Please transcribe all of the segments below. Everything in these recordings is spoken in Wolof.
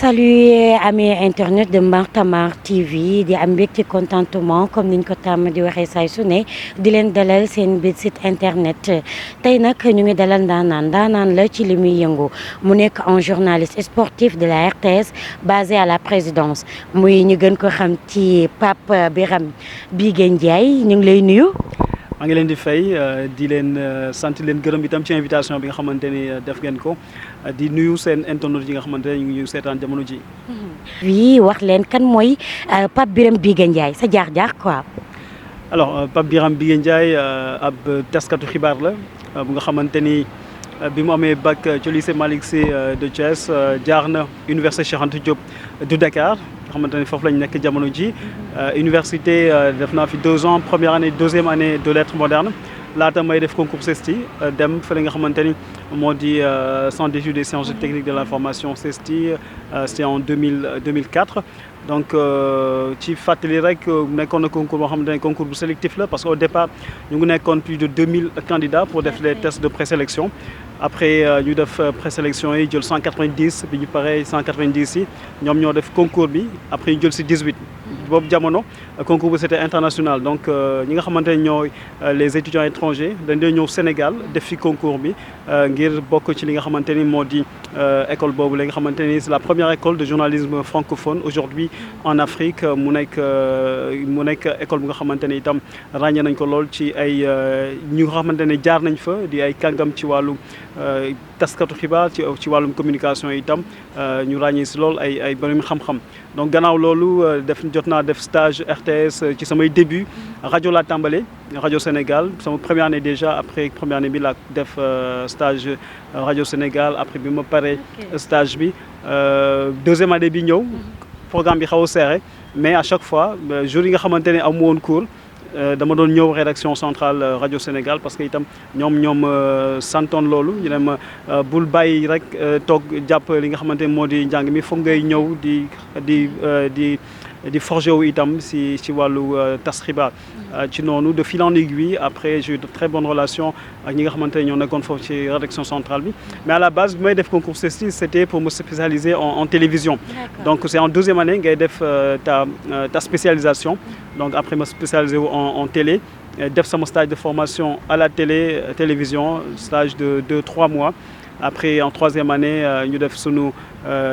Salut amis internet de Martamar TV di am mbégte contentement comme niñ ko tàmm di waxee saay su ne di leen dalal seen biir site internet tey nag ñu ngi dalal ndaanaan la ci li muy yëngu mu nekk un journaliste sportif de la RTS basé à la présidence muy ñu gën ko xam ci Pape Birame Bigué Ndiaye ñu ngi lay nuyu. maa ngi leen di fay di leen sant leen gërëm itam ci invitation bi nga xamante ni def ngeen ko di nuyu seen internautes yi nga xamante ne ñu ngi seetaan jamono ji. oui wax leen kan mooy Pape Birame Bigué Ndiaye sa jaar-jaar quoi. alors Pape Birame Bigué Ndiaye ab taskatu xibaar la bu nga xamante ni bi mu amee bac ci lycée Malick Sy de Thiès jaar na université Cheikh Anta Diop de Dakar. xamante ne foofu lañ nekk jamono ji université def naa fi 2 ans première année deuxième année de lettres modernes laata may def concours CESTI dem fële nga xamante ni moo di centre d'études des sciences et techniques de l'information CESTI c'était en 2004 donc ci fàttali rek nekkoon na concours boo xamante ne concours bu sélectif la parce que au départ ñu ngi nekkoon plus de 2000 candidats pour def les tests de présélection après ñu def présélection yi jël 190 bi ñu paree 190 yi ñoom ñoo def concours bi après ñu jël si 18 boobu jamono concours bi c'était international donc ñi nga xamante ne ñooy les étudiants étrangers dañ dee ñëw Sénégal def fi concours bi ngir bokk ci li nga xamante ni moo di école boobu la nga xamante ni c'est la première école de journalisme francophone aujourd'hui en Afrique mu nekk école bu nga xamante ne itam ràññee nañ ko lool ci ay ñi nga xamante ne jaar nañ fa di ay kàngam ci wàllu taskatu xibaar ci wàllum communication itam ñu ràññee si lool ay borom xam-xam donc gannaaw loolu jot naa def stage RTS ci samay début rajo laa tàmbale rajo Sénégal sama première année déjà après première année bi laa def stage rajo Sénégal après bi ma paree stage bi deuxième année bi ñëw programme bi xaw a serré mais à chaque fois jour yi nga xamante ne amu woon cours dama doon ñëw rédaction centrale rajo Sénégal parce que itam ñoom santoon loolu ñu ne ma bul bàyyi rek toog jàpp li nga xamante ne moo di njàng mi foog ngay ñëw di forger wu itam si wàllu tas xibaar ci noonu de fil en aiguille après j'ai eu de très bonnes relations ak ñi nga xamante ne ñoo nekkoon foofu ci rédaction centrale bi mais à la base bi may def concours CESTI c'était pour me spécialiser en télévision donc c'est en deuxième année ngay def ta spécialisation donc après ma spécialisé wu en télé def sama stage de formation à la télévision stage de 3 mois après en troisième année ñu def sunu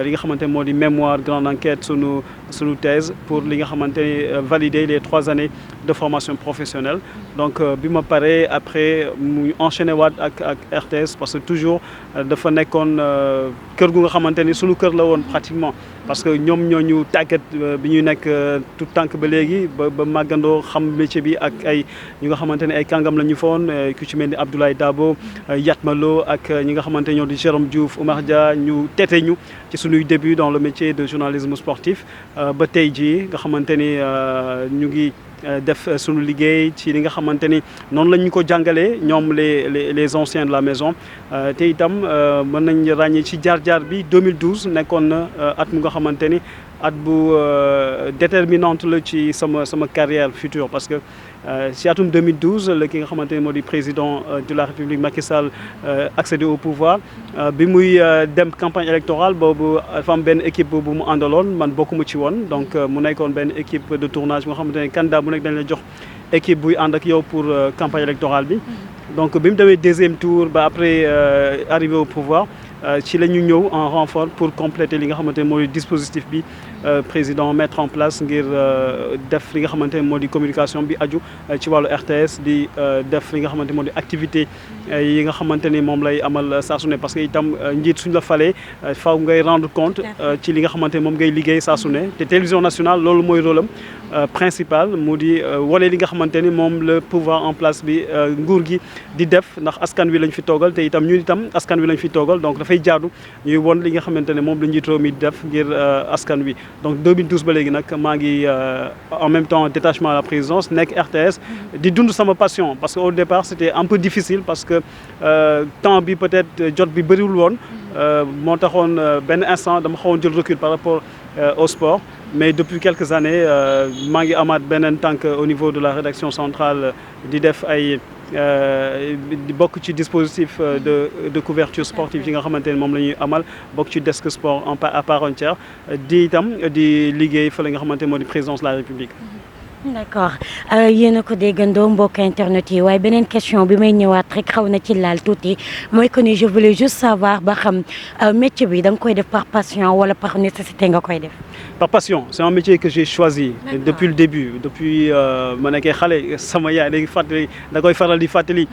li nga xamante ne moo di mémoire grande enquête sunu thèse pour li nga xamante ne valider les 3 années de formation professionnelle donc bi ma paree après mu enchaîné waat ak RTS parce que toujours dafa nekkoon kër gu nga xamante ni sunu kër la woon pratiquement parce que ñoom ñoo ñu tàggat bi ñuy nekk tout tànk ba léegi ba màggandoo xam métier bi ak ay ñi nga xamante ne ay kàngam la ñu foon ku ci mel ni Abdoulaye Dabo Yatma Lo ak ñi nga xamante ñoo di Jérôme Diouf Oumar Dia ñu tete ñu ci sunuy début dans le métier de journalisme sportif ba tey jii nga xamante ni ñu ngi def sunu liggéey ci li nga xamante ni noonu lañ ñu ko jàngalee ñoom les anciens de la maison te itam mën nañ ràññee ci jaar-jaar bi 2012 nekkoon na at mu nga xamante ni at bu déterminante la ci sama carrière future parce que ci atum 2012 la ki nga xamante ni moo di président de la République Macky Sall accédé au pouvoir bi muy dem campagne électorale boobu dafa am benn équipe bu mu àndaloon man bokkuma ci woon donc mu nekkoon benn équipe de tournage nga xamante ne candidat bu nekk dañ la jox équipe buy ànd ak yow pour campagne électorale bi donc bi mu demee deuxième tour ba après arrivé au pouvoir ci la ñu ñëw en renfort pour compléter li nga xamante ne moo di dispositif bi président mettre en place ngir def li nga xamante ne moo di communication bi aju ci wàllu RTS di def li nga xamante ne moo di activité yi nga xamante ni moom lay amal saa su ne parce que itam njiit suñ la falee faaw ngay rendre compte ci li nga xamante ne moom ngay liggéey saa su ne te télévision nationale loolu mooy rôle am principal mu di wane li nga xamante ni moom le pouvoir en place bi nguur gi di def ndax askan wi lañ fi toogal te itam ñun itam askan wi lañ fi toogal donc dafay jaadu ñuy won li nga xamante ne moom la njiit réew mi di def ngir askan wi donc 2012 ba léegi nag maa ngi en même temps détachement à la présidence nekk RTS di dund sama passion parce que au départ c'était un peu difficile parce que temps bi peut-être jot bi bëriwul woon moo taxoon benn instant dama xawoon jël recul par rapport au sport. Mais depuis quelques années maa ngi amaat beneen tànk au niveau de la rédaction centrale di def ay di bokk ci dispositif de couverture sportive yi nga xamante ne moom la ñuy amal bokk ci desk sport à part entière di itam di liggéey fa la nga xamante ne moo di présidence de la République. d'accord yéen a ko déggandoo mbokk internet yi waaye beneen question bi may ñëwaat rek xaw na ci laal tuuti mooy que ni je voulais juste savoir ba xam métier bi da nga koy def par passion wala par nécessité nga koy def. Par passion, c'est un métier que j'ai choisi depuis le début, depuis ma nekkee xale sama yaay day fàttali da koy faral di fàttali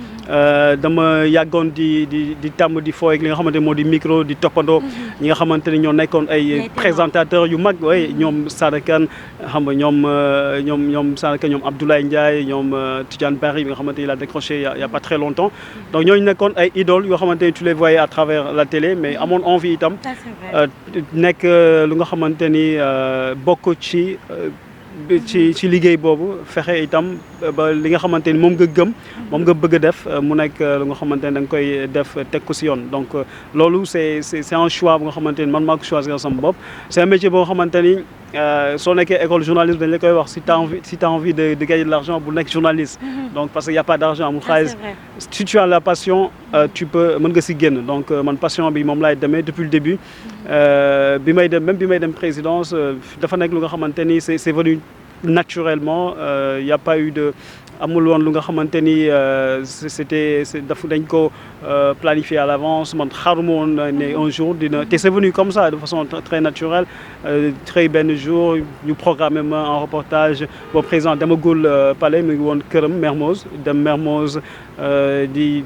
dama yàggoon di tàmm di foo ak li nga xamante moo di micro di toppandoo ñi nga xamante ni ñoo nekkoon ay présentateurs yu mag way ñoom Sada Kane xam nga ñoom Sada Kane ñoom Abdoulaye Ndiaye ñoom Tidiane Barry bi nga xamante il a décroché il y a pas très longtemps donc ñooñu nekkoon ay idoles yoo xamante ni tu les voyais à travers la télé mais amoon envie itam nekk lu nga xamante ni bokk ci liggéey boobu fexe itam ba li nga xamante ni moom nga gëm moom nga bëgg a def mu nekk lu nga xamante ni da nga koy def teg ko si yoon donc loolu c'est un choix bu nga xamante ni man maa ko choisir sama bopp c'est un métier boo xamante ni soo nekkee école journalisme dañ la koy wax si t'as envie de gagner de l'argent bu nekk journaliste donc parce que y a pas d'argent amul xaalis si tu as la passion tu peux mën nga si génn donc man passion bi moom laay demee depuis le début bi may dem présidence dafa nekk lu nga xamante ni c'est venu naturellement y a pas eu de amul woon lu nga xamante ni dañ ko planifié à l'avance man xaaruma woon ne un jour dina te c'est venu comme ça de façon très naturelle très benn jour ñu programmé ma en reportage boo président demagul palais mi ngi woon këram Mermoz dem Mermoz di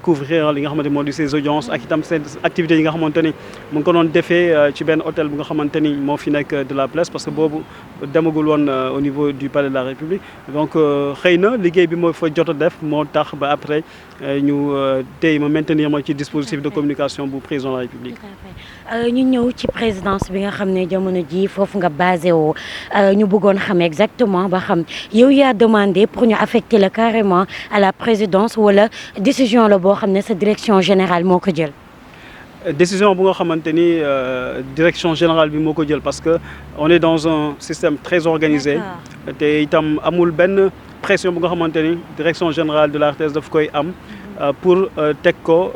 couvrir li nga xamante moo di ses audiences ak itam seen activités yi nga xamante ni mu ngi ko doon defee ci benn hôtel bu nga xamante ni moo fi nekk de la place parce que boobu demagul woon au niveau du palais de la République donc xëy na liggéey bi moo fa jot a def moo tax ba après ñu tey ma maintenir ma ci dispositif de communication bu président de la République. ñu ñëw ci présidence bi nga xam ne jamono ji foofu nga basé woo ñu bëggoon xam exactement ba xam yow yaa demandé pour ñu affecter la carrément à la présidence wala décision la boo xam ne sa direction générale moo ko jël. décision bu nga xamante ni direction générale bi moo ko jël parce que on est dans un système très organisé te itam amul benn pression bu nga xamante ni direction générale de la RTS daf koy am pour teg ko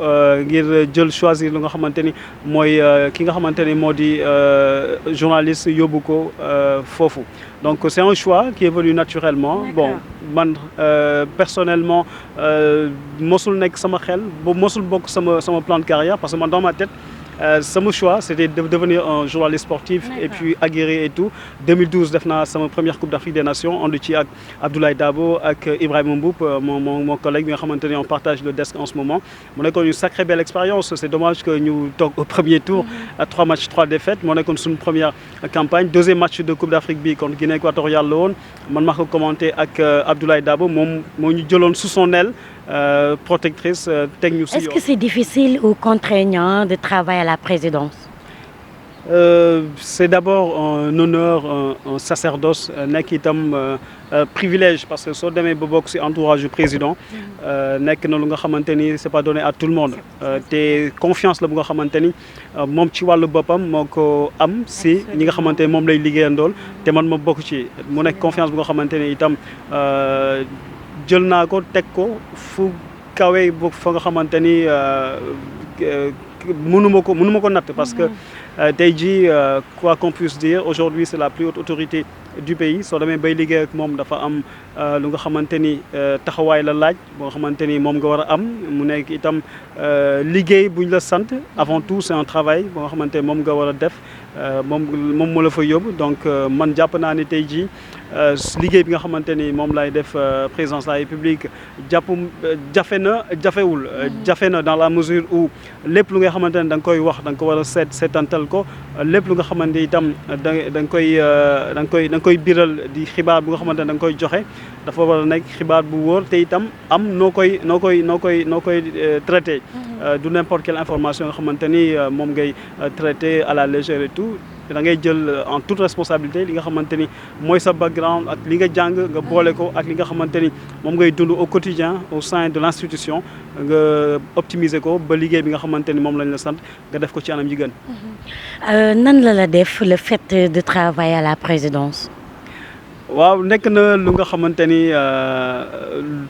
ngir jël choisir lu nga xamante ni mooy ki nga xamante ni moo di journaliste yóbbu ko foofu donc c'est un choix qui est venu naturellement bon man personnellement mosul nekk sama xel mosul bokk sama plan de carrière parce que man dans ma tête sama choix c'était de devenir un journaliste sportif et puis aguerri et tout 2012 def naa sama première coupe d'Afrique des Nations ànd ci ak Abdoulaye Dabo ak Ibrahima Mboup mon collègue bi nga xamante ne on partage le desk en ce moment mu nekkoon une sacrée belle expérience c'est dommage que ñu toog au premier tour à 3 matchs 3 défaites moo nekkoon suñu première campagne deuxième match de coupe d'Afrique bi contre Guinée équatoriale la woon man maa ko commenté ak Abdoulaye Dabo moom moo ñu jëloon sous son aile protectrice teg ñu si yoon. Est-ce que c'est difficile ou contraignant de travailler à la présidence? C'est d'abord un honneur un sacerdoce nekk itam privilège parce que soo demee ba bokk ci entourage du président nekk na lu nga xamante ni c'est pas donné à tout le monde te confiance la bu nga xamante ni moom ci wàllu boppam moo ko am ci ñi nga xamante ni moom lay liggéeyandool te man ma bokk ci mu nekk confiance bu nga xamante ni itam jël naa ko teg ko fu kawe bu fa nga xamante ni mënuma ko natt parce que tey jii quoi qu'on puisse dire aujourd'hui c'est la plus haute autorité du pays soo demee bay liggéey ak moom dafa am lu nga xamante ni taxawaay la laaj boo xamante ni moom nga war a am mu nekk itam liggéey bu ñu la sant avant tout c'est un travail boo nga xamante ni moom nga war a def moom moo la fa yóbbu donc man jàpp naa ni tey jii liggéey bi nga xamante ni moom laay def présidence de la République jafe na dans la mesure où lépp lu nga xamante ne da nga koy wax da nga ko war a seetantal ko lépp lu nga xamante ni itam da nga koy biral di xibaar bu nga xamante ne da nga koy joxe dafa war a nekk xibaar bu wóor te itam am noo koy traité du n'importe quelle information nga xamante ni moom ngay traité à la légère et tout da ngay jël en toute responsabilité li nga xamante ni mooy sa background ak li nga jàng nga boole ko ak li nga xamante ni moom ngay dund au quotidien au sein de l'institution nga optimiser ko ba liggéey bi nga xamante ni moom lañ la sant nga def ko ci anam yi gën. nan la def le fait de travailler à la présidence. waaw nekk na lu nga xamante ni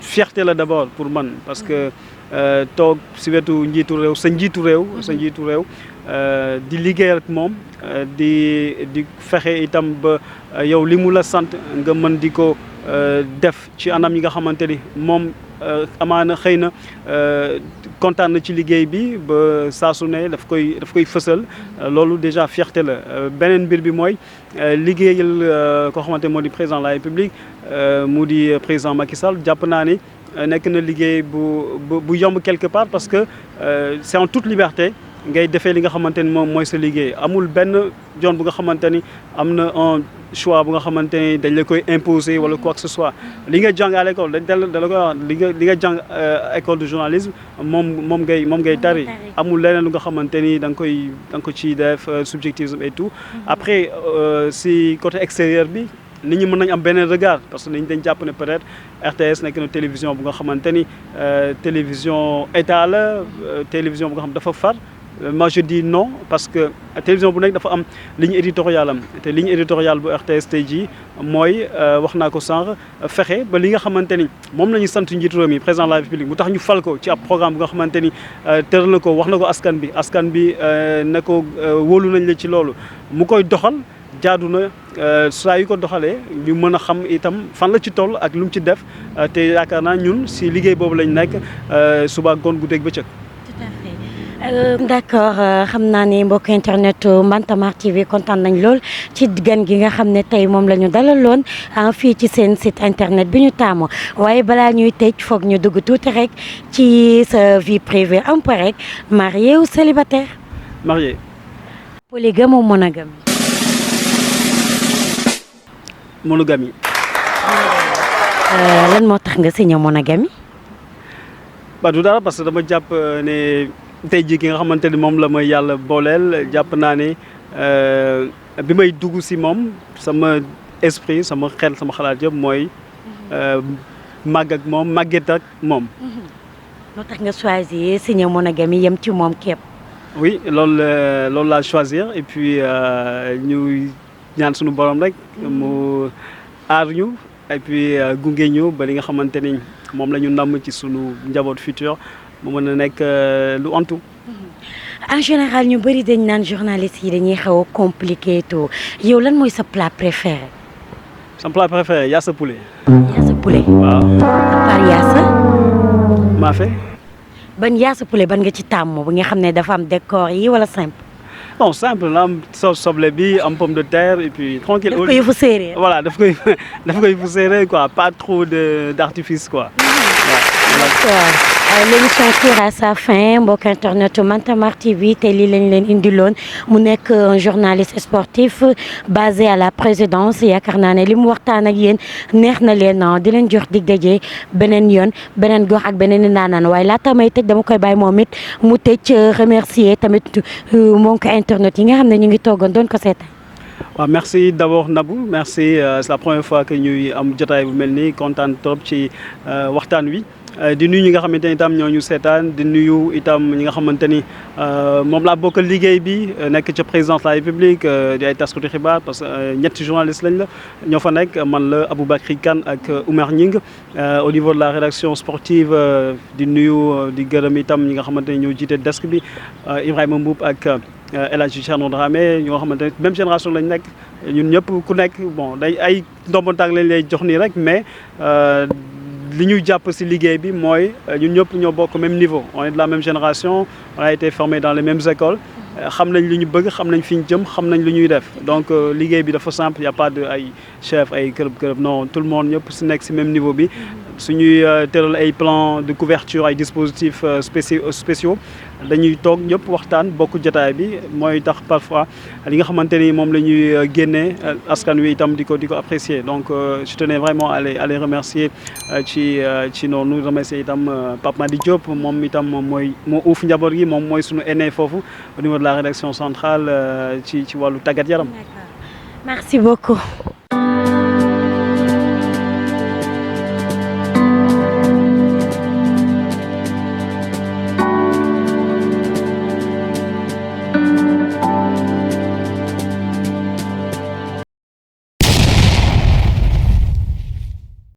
fierté la d'abord pour man parce que toog si wetu njiitu réew sa njiitu réew di liggéey ak moom di fexe itam ba yow li mu la sant nga mën di ko def ci anam yi nga xamante ni moom amaana xëy na kontaan na ci liggéey bi ba saa su ne daf koy fësal loolu déjà fierté la beneen mbir bi mooy liggéeyal koo xamante moo di président de la République mu di président Macky Sall jàpp naa ni nekk na liggéey bu yomb quelque part parce que c'est en toute liberté ngay defee li nga xamante ni moom mooy sa liggéey amul benn yoon bu nga xamante ni am na un choix bu nga xamante ni dañ la koy imposer wala quoi que ce soit li nga jàng à l'école da la koy wax li nga jàng école de journalisme moom ngay tari amul leneen lu nga xamante ni da nga ko ciy def subjectivisme et tout après si côté extérieur bi nit ñi mën nañ am beneen regard parce que dañ jàpp ne peut-être RTS nekk na télévision bu nga xamante ni télévision état la télévision bu nga xam dafa far moi je dis non parce que télévision bu nekk dafa am ligne éditoriale am te ligne éditoriale bu RTS tey jii mooy wax naa ko sànq fexe ba li nga xamante ni moom la ñu sant njiitu réew mi président de la République mu tax ñu fal ko ci ab programme bu nga xamante ni tëral na ko wax na ko askan bi ne ko wóolu nañ la ci loolu mu koy doxal jaadu na saa yu ko doxalee ñu mën a xam itam fan la ci toll ak lu mu ci def te yaakaar naa ñun si liggéey boobu lañ nekk suba ngoon guddeeg bëccëg. d'accord xam naa ne mbokk internet Bantamba TV kontaan nañ lool ci gan gi nga xam ne tey moom la ñu dalaloon fii ci seen site internet bi ñu taamu waaye balaa ñuy tëj foog ñu dugg tuuti rek ci sa vie privée un peu rek marié ou célibataire. marié. polygame ou monogame. monogamie. lan moo tax nga signé monogamie. ba du dara parce que dama jàpp ne. tey jii ki nga xamante ni moom la may yàlla booleel jàpp naa ne bi may dugg si moom sama esprit sama xel sama xalaat yëpp mooy màgg ak moom màgget ak moom. moo tax nga choisir signé monogamie yem ci moom képp. oui loolu laa choisir et puis ñu ñaan suñu borom rek mu aar ñu et puis gunge ñu ba li nga xamante ni moom la ñu namm ci sunu njaboot futur. mu mën a nekk lu antu. en général ñu bëri dañ naan journalistes yi dañuy xaw a compliqué tout yow lan mooy sa plat préféré. sa plat préféré yaasa poulet. yaasa poulet. waaw. à part yaasa. maafe. ban yaasa poulet ban nga ci tàmm bu nga xam ne dafa am décor yi wala simple. non simple la am soble bi am pomme de terre et puis tranquille. daf ko yëfu séeréer. voilà daf ko yëfu séeréer quoi pas trop d'artifice quoi. D'accord. L'émission tire à sa fin mbokk internet Bantamba TV tey lii lañ leen indiloon mu nekk un journaliste sportif basé à la présidence yaakaar naa ne li mu waxtaan ak yéen neex na leen di leen jox dig daje beneen yoon beneen gox ak beneen i naanaan waaye laata may tëj dama koy bàyyi moom it mu tëj remercier tamit mbokk internet yi nga xam ne ñu ngi toogoon doon ko seetaan. waaw merci d'abord Nabou merci c'est la première fois que ñuy am jotaay bu mel nii kontaan trop ci waxtaan wi. di nuyu ñi nga xamante ni itam ñoo ñu seetaan di nuyu itam ñi nga xamante ni moom laa bokkal liggéey bi nekk ca présidence de la République di ay taskatu xibaar parce que ñetti journaliste lañ la ñoo fa nekk man la Aboubacry Kane ak Oumar Ñing au niveau de la rédaction sportive di nuyu di gërëm itam ñi nga xamante ni ñoo jiite desk bi Ibrahima Mboup ak El Hadji Thierno Dramé ñoo xamante ni même génération lañ nekk ñun ñëpp ku nekk bon day ay ndombantaag lañ lay jox nii rek mais li ñu jàpp ci liggéey bi mooy ñun ñëpp ñoo bokk même niveau on est de la même génération on a été formé dans les mêmes écoles xam nañ li ñu bëgg xam nañ fi ñu jëm xam nañ lu ñuy def donc liggéey bi dafa simple y a pas de ay chef ay kërëb non tout le monde ñëpp ci nekk ci même niveau bi suñuy tëral ay plans de couverture ay dispositifs spéciaux dañuy toog ñëpp waxtaan bokk jotaay bi mooy tax parfois li nga xamante ni moom la ñuy génnee askan wi itam di ko apprécier donc je tenais vraiment à les remercier ci noonu remercier itam Pape Madi Diop moom itam mooy moo uuf njaboot gi moom mooy suñu aîné foofu au niveau de la rédaction centrale ci wàllu tàggat yaram. Merci beaucoup.